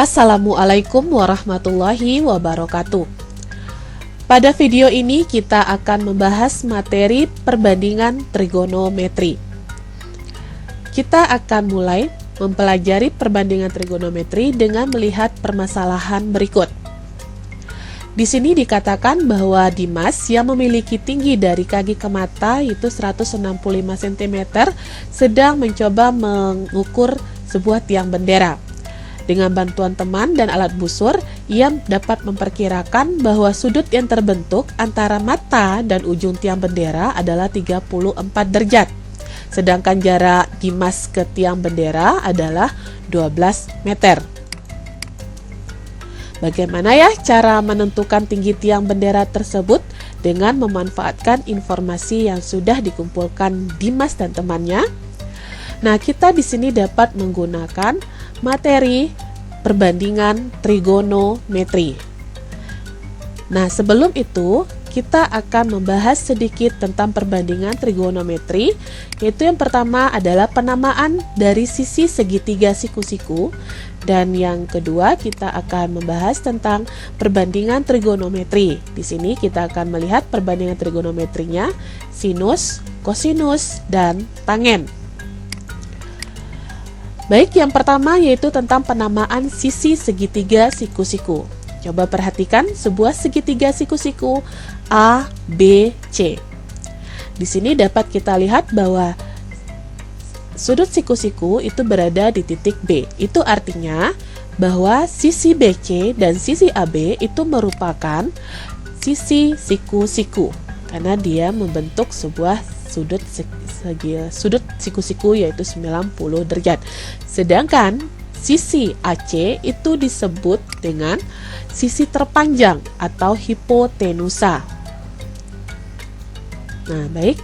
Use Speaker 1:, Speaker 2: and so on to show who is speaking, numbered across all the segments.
Speaker 1: Assalamualaikum warahmatullahi wabarakatuh. Pada video ini kita akan membahas materi perbandingan trigonometri. Kita akan mulai mempelajari perbandingan trigonometri dengan melihat permasalahan berikut. Di sini dikatakan bahwa Dimas yang memiliki tinggi dari kaki ke mata yaitu 165 cm sedang mencoba mengukur sebuah tiang bendera. Dengan bantuan teman dan alat busur, ia dapat memperkirakan bahwa sudut yang terbentuk antara mata dan ujung tiang bendera adalah 34 derajat. Sedangkan jarak Dimas ke tiang bendera adalah 12 meter. Bagaimana ya cara menentukan tinggi tiang bendera tersebut? Dengan memanfaatkan informasi yang sudah dikumpulkan Dimas dan temannya. Nah, kita di sini dapat menggunakan materi perbandingan trigonometri. Nah, sebelum itu kita akan membahas sedikit tentang perbandingan trigonometri, yaitu yang pertama adalah penamaan dari sisi segitiga siku-siku, dan yang kedua kita akan membahas tentang perbandingan trigonometri. Di sini kita akan melihat perbandingan trigonometrinya sinus, kosinus, dan tangen. Baik, yang pertama yaitu tentang penamaan sisi segitiga siku-siku. Coba perhatikan sebuah segitiga siku-siku A, B, C. Di sini dapat kita lihat bahwa sudut siku-siku itu berada di titik B. Itu artinya bahwa sisi BC dan sisi AB itu merupakan sisi siku-siku karena dia membentuk sebuah sudut siku-siku yaitu 90 derajat. Sedangkan sisi AC itu disebut dengan sisi terpanjang atau hipotenusa. Nah, baik.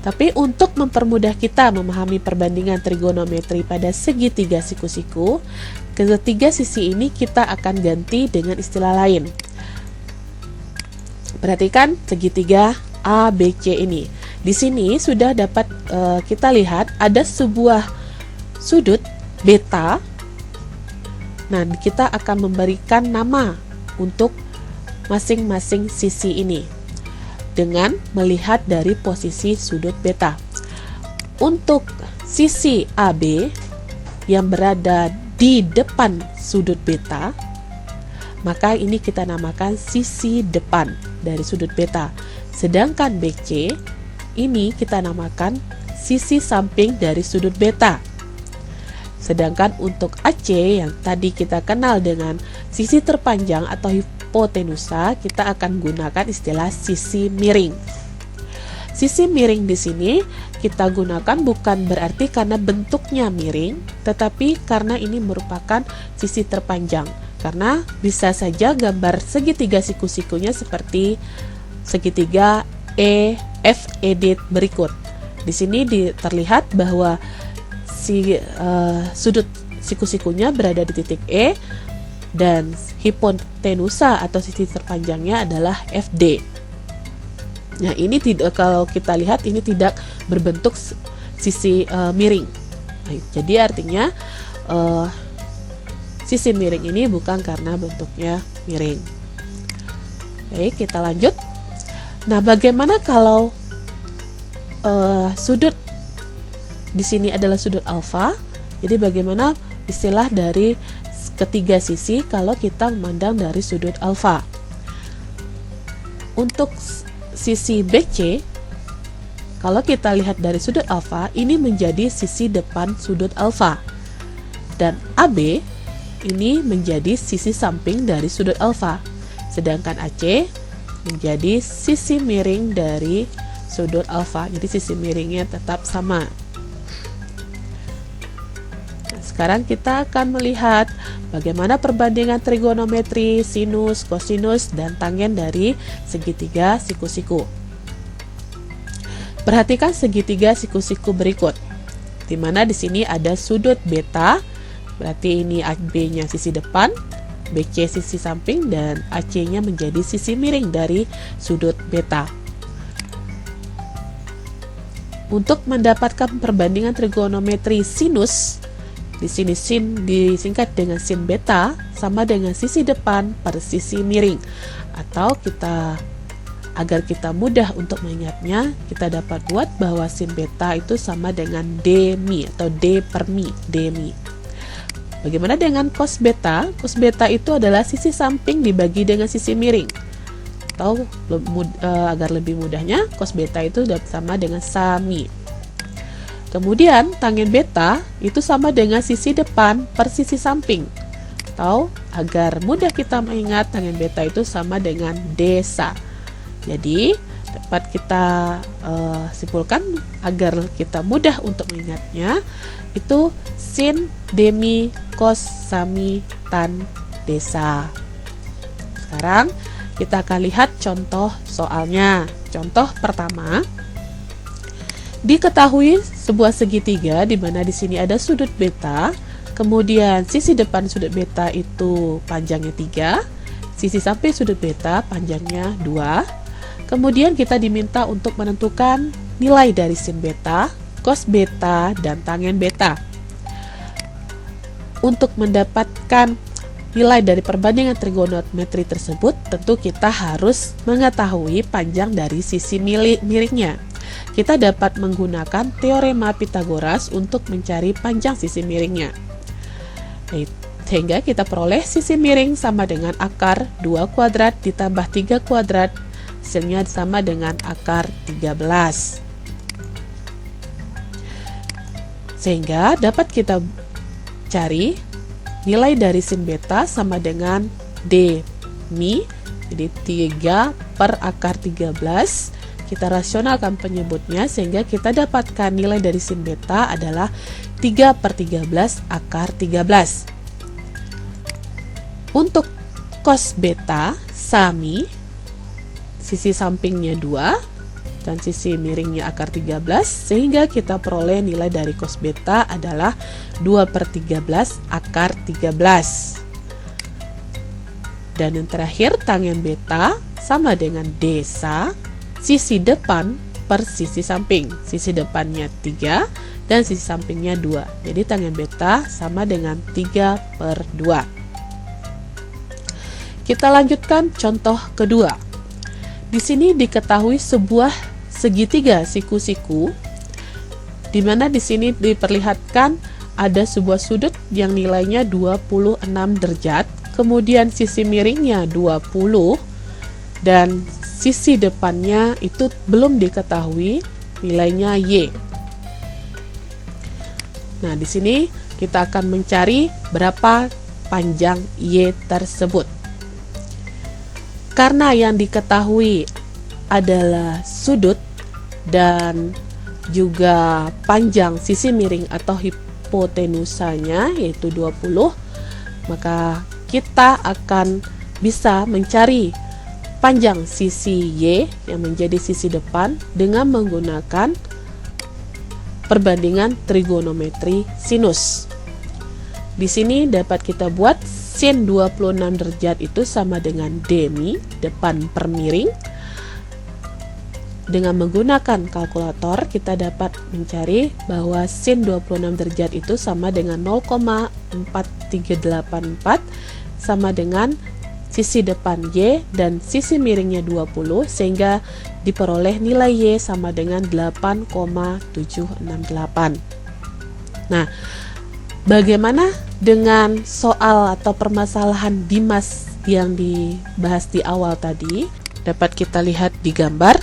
Speaker 1: Tapi untuk mempermudah kita memahami perbandingan trigonometri pada segitiga siku-siku, ketiga sisi ini kita akan ganti dengan istilah lain. Perhatikan segitiga ABC ini. Di sini sudah dapat kita lihat ada sebuah sudut beta. Nah, kita akan memberikan nama untuk masing-masing sisi ini dengan melihat dari posisi sudut beta. Untuk sisi AB yang berada di depan sudut beta, maka ini kita namakan sisi depan dari sudut beta. Sedangkan BC ini kita namakan sisi samping dari sudut beta. Sedangkan untuk AC yang tadi kita kenal dengan sisi terpanjang atau hipotenusa, kita akan gunakan istilah sisi miring. Sisi miring di sini kita gunakan bukan berarti karena bentuknya miring, tetapi karena ini merupakan sisi terpanjang. Karena bisa saja gambar segitiga siku-sikunya seperti segitiga FED berikut. Di sini terlihat bahwa sudut siku-sikunya berada di titik E dan hipotenusa atau sisi terpanjangnya adalah FD. Nah, ini kalau kita lihat ini tidak berbentuk sisi miring. Nah, jadi artinya sisi miring ini bukan karena bentuknya miring. Baik, kita lanjut. Nah, bagaimana kalau sudut di sini adalah sudut alfa? Jadi bagaimana istilah dari ketiga sisi kalau kita memandang dari sudut alfa? Untuk sisi BC, kalau kita lihat dari sudut alfa, ini menjadi sisi depan sudut alfa. Dan AB ini menjadi sisi samping dari sudut alfa. Sedangkan AC menjadi sisi miring dari sudut alfa. Jadi sisi miringnya tetap sama. Nah, sekarang kita akan melihat bagaimana perbandingan trigonometri sinus, kosinus, dan tangen dari segitiga siku-siku. Perhatikan segitiga siku-siku berikut, di mana di sini ada sudut beta, berarti ini AB-nya sisi depan, BC sisi samping, dan AC-nya menjadi sisi miring dari sudut beta. Untuk mendapatkan perbandingan trigonometri sinus, Di sini sin disingkat dengan sin beta sama dengan sisi depan per sisi miring. Atau agar kita mudah untuk mengingatnya, kita dapat buat bahwa sin beta itu sama dengan d mi atau d per mi, d mi. Bagaimana dengan cos beta? Cos beta itu adalah sisi samping dibagi dengan sisi miring. Atau agar lebih mudahnya, cos beta itu sama dengan sami. Kemudian tangen beta itu sama dengan sisi depan per sisi samping. Atau agar mudah kita mengingat, tangen beta itu sama dengan desa. Jadi dapat kita simpulkan agar kita mudah untuk mengingatnya, itu sin, demi, cos, sami, tan, desa. Sekarang kita akan lihat contoh soalnya. Contoh pertama, diketahui sebuah segitiga di mana di sini ada sudut beta, kemudian sisi depan sudut beta itu panjangnya 3, sisi samping sudut beta panjangnya 2. Kemudian kita diminta untuk menentukan nilai dari sin beta, cos beta, dan tangen beta. Untuk mendapatkan nilai dari perbandingan trigonometri tersebut, tentu kita harus mengetahui panjang dari sisi miringnya. Kita dapat menggunakan teorema Pythagoras untuk mencari panjang sisi miringnya. Sehingga kita peroleh sisi miring sama dengan akar 2 kuadrat ditambah 3 kuadrat, hasilnya sama dengan akar 13. Sehingga dapat kita cari nilai dari sin beta sama dengan d mi, jadi 3 per akar 13. Kita rasionalkan penyebutnya sehingga kita dapatkan nilai dari sin beta adalah 3 per 13 akar 13. Untuk cos beta sami, sisi sampingnya 2 dan sisi miringnya akar 13, sehingga kita peroleh nilai dari cos beta adalah 2 per 13 akar 13. Dan yang terakhir, tangen beta sama dengan desa, sisi depan per sisi samping. Sisi depannya 3 dan sisi sampingnya 2. Jadi tangen beta sama dengan 3 per 2. Kita lanjutkan contoh kedua. Di sini diketahui sebuah segitiga siku-siku, di mana di sini diperlihatkan ada sebuah sudut yang nilainya 26 derajat, kemudian sisi miringnya 20 dan sisi depannya itu belum diketahui nilainya y. Nah, di sini kita akan mencari berapa panjang y tersebut. Karena yang diketahui adalah sudut dan juga panjang sisi miring atau hipotenusanya yaitu 20, maka kita akan bisa mencari panjang sisi y yang menjadi sisi depan dengan menggunakan perbandingan trigonometri sinus. Di sini dapat kita buat sin 26 derajat itu sama dengan d mi, depan per miring. Dengan menggunakan kalkulator kita dapat mencari bahwa sin 26 derajat itu sama dengan 0,4384 sama dengan sisi depan y dan sisi miringnya 20, sehingga diperoleh nilai y sama dengan 8,768. Nah, bagaimana dengan soal atau permasalahan Dimas yang dibahas di awal tadi? Dapat kita lihat di gambar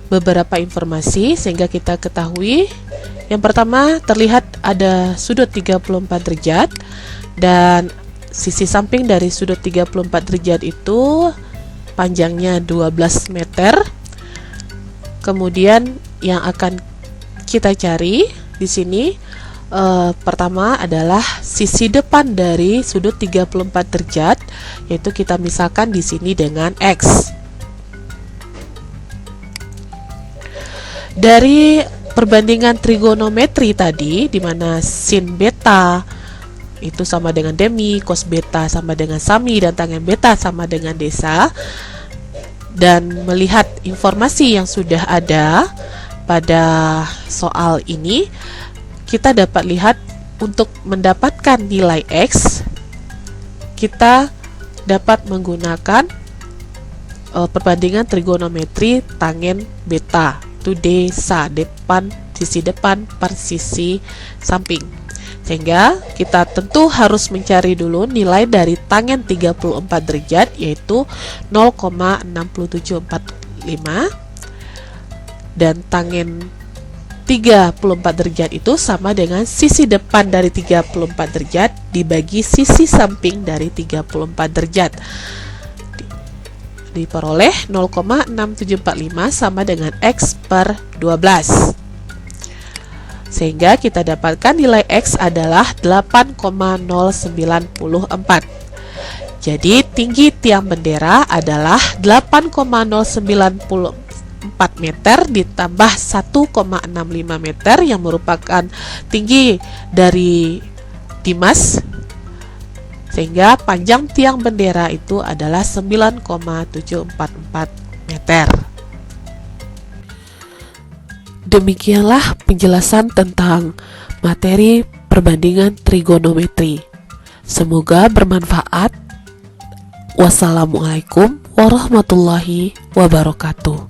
Speaker 1: beberapa informasi sehingga kita ketahui. Yang pertama, terlihat ada sudut 34 derajat dan sisi samping dari sudut 34 derajat itu panjangnya 12 meter. Kemudian yang akan kita cari di sini pertama adalah sisi depan dari sudut 34 derajat, yaitu kita misalkan di sini dengan X. Dari perbandingan trigonometri tadi, di mana sin beta itu sama dengan demi, cos beta sama dengan sami, dan tangen beta sama dengan desa, dan melihat informasi yang sudah ada pada soal ini, kita dapat lihat untuk mendapatkan nilai X, kita dapat menggunakan perbandingan trigonometri tangen beta, itu sisi depan per sisi samping. Sehingga kita tentu harus mencari dulu nilai dari tangen 34 derajat, yaitu 0,6745, dan tangen 34 derajat itu sama dengan sisi depan dari 34 derajat dibagi sisi samping dari 34 derajat. Diperoleh 0,6745 sama dengan X per 12. Sehingga kita dapatkan nilai X adalah 8,094. Jadi tinggi tiang bendera adalah 8,094 meter ditambah 1,65 meter yang merupakan tinggi dari Dimas, sehingga panjang tiang bendera itu adalah 9,744 meter. Demikianlah penjelasan tentang materi perbandingan trigonometri. Semoga bermanfaat. Wassalamualaikum warahmatullahi wabarakatuh.